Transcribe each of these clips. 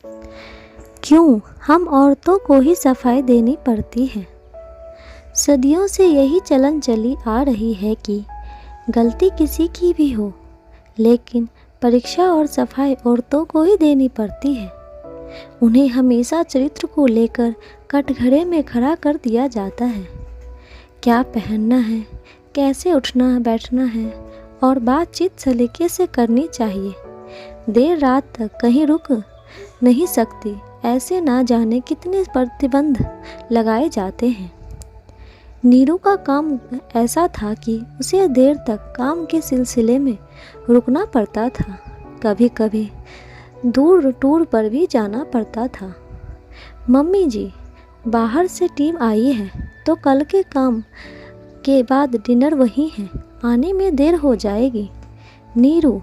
क्यों हम औरतों को ही सफाई देनी पड़ती है? सदियों से यही चलन चली आ रही है कि गलती किसी की भी हो, लेकिन परीक्षा और सफाई औरतों को ही देनी पड़ती है। उन्हें हमेशा चरित्र को लेकर कटघरे में खड़ा कर दिया जाता है। क्या पहनना है, कैसे उठना बैठना है और बातचीत सलीके से करनी चाहिए। देर रात तक कहीं रुक नहीं सकती, ऐसे ना जाने कितने प्रतिबंध लगाए जाते हैं। नीरू का काम ऐसा था कि उसे देर तक काम के सिलसिले में रुकना पड़ता था। कभी कभी दूर टूर पर भी जाना पड़ता था। मम्मी जी, बाहर से टीम आई है तो कल के काम के बाद डिनर वहीं है, आने में देर हो जाएगी। नीरू,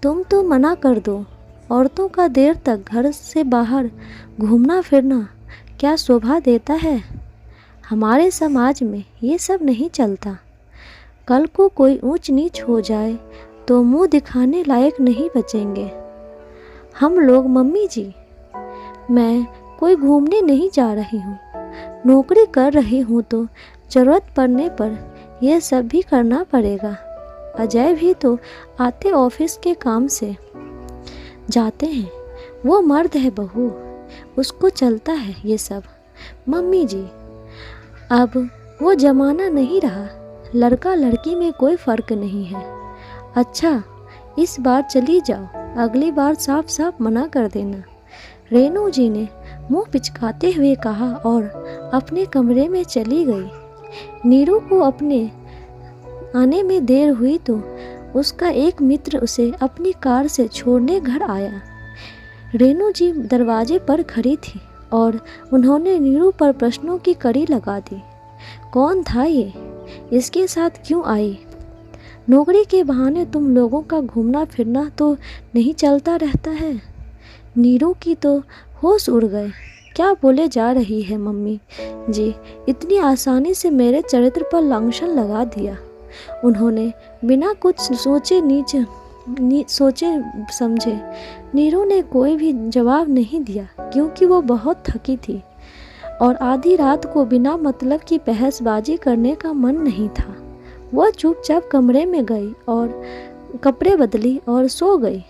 तुम तो मना कर दो। औरतों का देर तक घर से बाहर घूमना फिरना क्या शोभा देता है? हमारे समाज में ये सब नहीं चलता। कल को कोई ऊंच नीच हो जाए तो मुंह दिखाने लायक नहीं बचेंगे हम लोग। मम्मी जी, मैं कोई घूमने नहीं जा रही हूँ, नौकरी कर रही हूँ तो ज़रूरत पड़ने पर यह सब भी करना पड़ेगा। अजय भी तो आते ऑफिस के काम से जाते हैं, वो मर्द है बहू, उसको चलता है ये सब। मम्मी जी, अब वो ज़माना नहीं रहा, लड़का लड़की में कोई फ़र्क नहीं है। अच्छा, इस बार चली जाओ, अगली बार साफ साफ मना कर देना। रेणु जी ने मुंह पिचकाते हुए कहा और अपने कमरे में चली गई। नीरू को अपने आने में देर हुई तो उसका एक मित्र उसे अपनी कार से छोड़ने घर आया। रेणु जी दरवाजे पर खड़ी थी और उन्होंने नीरू पर प्रश्नों की कड़ी लगा दी। कौन था ये? इसके साथ क्यों आई? नौकरी के बहाने तुम लोगों का घूमना फिरना तो नहीं चलता रहता है? नीरू की तो होश उड़ गए। क्या बोले जा रही है मम्मी जी? इतनी आसानी से मेरे चरित्र पर लांछन लगा दिया। उन्होंने बिना कुछ सोचे समझे नीरू ने कोई भी जवाब नहीं दिया, क्योंकि वो बहुत थकी थी और आधी रात को बिना मतलब की बहसबाजी करने का मन नहीं था। वह चुपचाप कमरे में गई और कपड़े बदली और सो गई।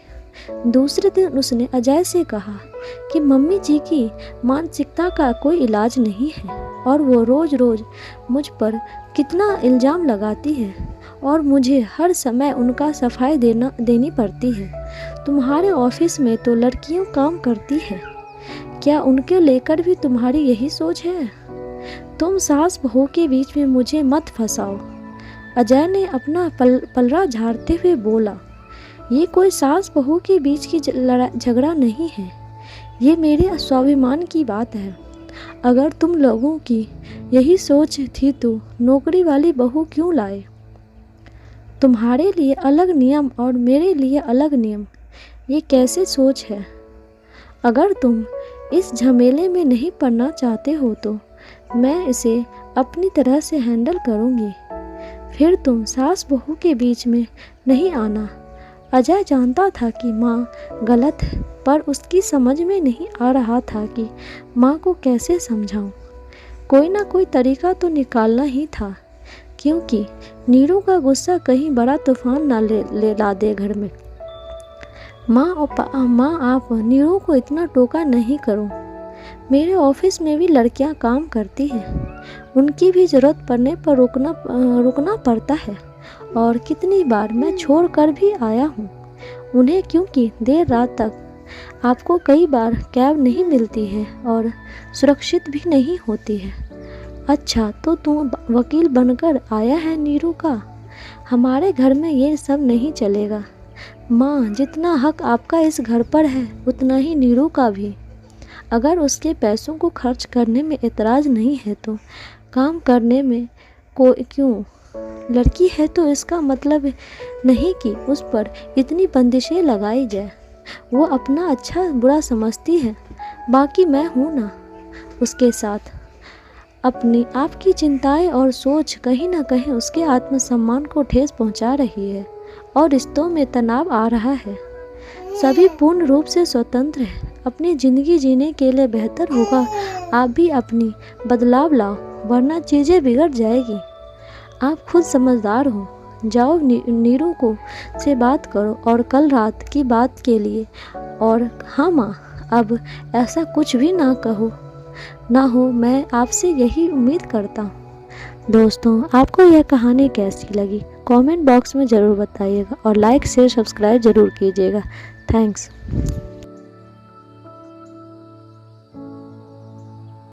दूसरे दिन उसने अजय से कहा कि मम्मी जी की मानसिकता का कोई इलाज नहीं है और वो रोज़ रोज़ मुझ पर कितना इल्ज़ाम लगाती है और मुझे हर समय उनका सफाई देनी पड़ती है। तुम्हारे ऑफिस में तो लड़कियां काम करती है, क्या उनके लेकर भी तुम्हारी यही सोच है? तुम सास बहू के बीच में मुझे मत फंसाओ। अजय ने अपना पलड़ा झाड़ते हुए बोला। ये कोई सास बहू के बीच की झगड़ा नहीं है, ये मेरे स्वाभिमान की बात है। अगर तुम लोगों की यही सोच थी तो नौकरी वाली बहू क्यों लाए? तुम्हारे लिए अलग नियम और मेरे लिए अलग नियम, ये कैसे सोच है? अगर तुम इस झमेले में नहीं पड़ना चाहते हो तो मैं इसे अपनी तरह से हैंडल करूँगी। फिर तुम सास बहू के बीच में नहीं आना। अजय जानता था कि माँ गलत है, पर उसकी समझ में नहीं आ रहा था कि माँ को कैसे समझाऊं। कोई ना कोई तरीका तो निकालना ही था, क्योंकि नीरू का गुस्सा कहीं बड़ा तूफान ना ले ला दे घर में। माँ आप नीरू को इतना टोका नहीं करो। मेरे ऑफिस में भी लड़कियां काम करती हैं, उनकी भी ज़रूरत पड़ने पर रुकना पड़ता है और कितनी बार मैं छोड़ कर भी आया हूँ उन्हें, क्योंकि देर रात तक आपको कई बार कैब नहीं मिलती है और सुरक्षित भी नहीं होती है। अच्छा, तो तू वकील बनकर आया है नीरू का? हमारे घर में ये सब नहीं चलेगा। माँ, जितना हक आपका इस घर पर है उतना ही नीरू का भी। अगर उसके पैसों को खर्च करने में एतराज़ नहीं है तो काम करने में क्यों? लड़की है तो इसका मतलब नहीं कि उस पर इतनी बंदिशें लगाई जाए। वो अपना अच्छा बुरा समझती है, बाकी मैं हूँ ना उसके साथ। अपनी आपकी चिंताएं और सोच कहीं ना कहीं उसके आत्मसम्मान को ठेस पहुँचा रही है और रिश्तों में तनाव आ रहा है। सभी पूर्ण रूप से स्वतंत्र हैं। अपनी ज़िंदगी जीने के लिए बेहतर होगा आप भी अपनी बदलाव लाओ, वरना चीज़ें बिगड़ जाएगी। आप खुद समझदार हो। जाओ नीरू को से बात करो और कल रात की बात के लिए। और हाँ माँ, अब ऐसा कुछ भी ना हो, मैं आपसे यही उम्मीद करता हूँ। दोस्तों, आपको यह कहानी कैसी लगी कमेंट बॉक्स में ज़रूर बताइएगा और लाइक शेयर सब्सक्राइब ज़रूर कीजिएगा। थैंक्स।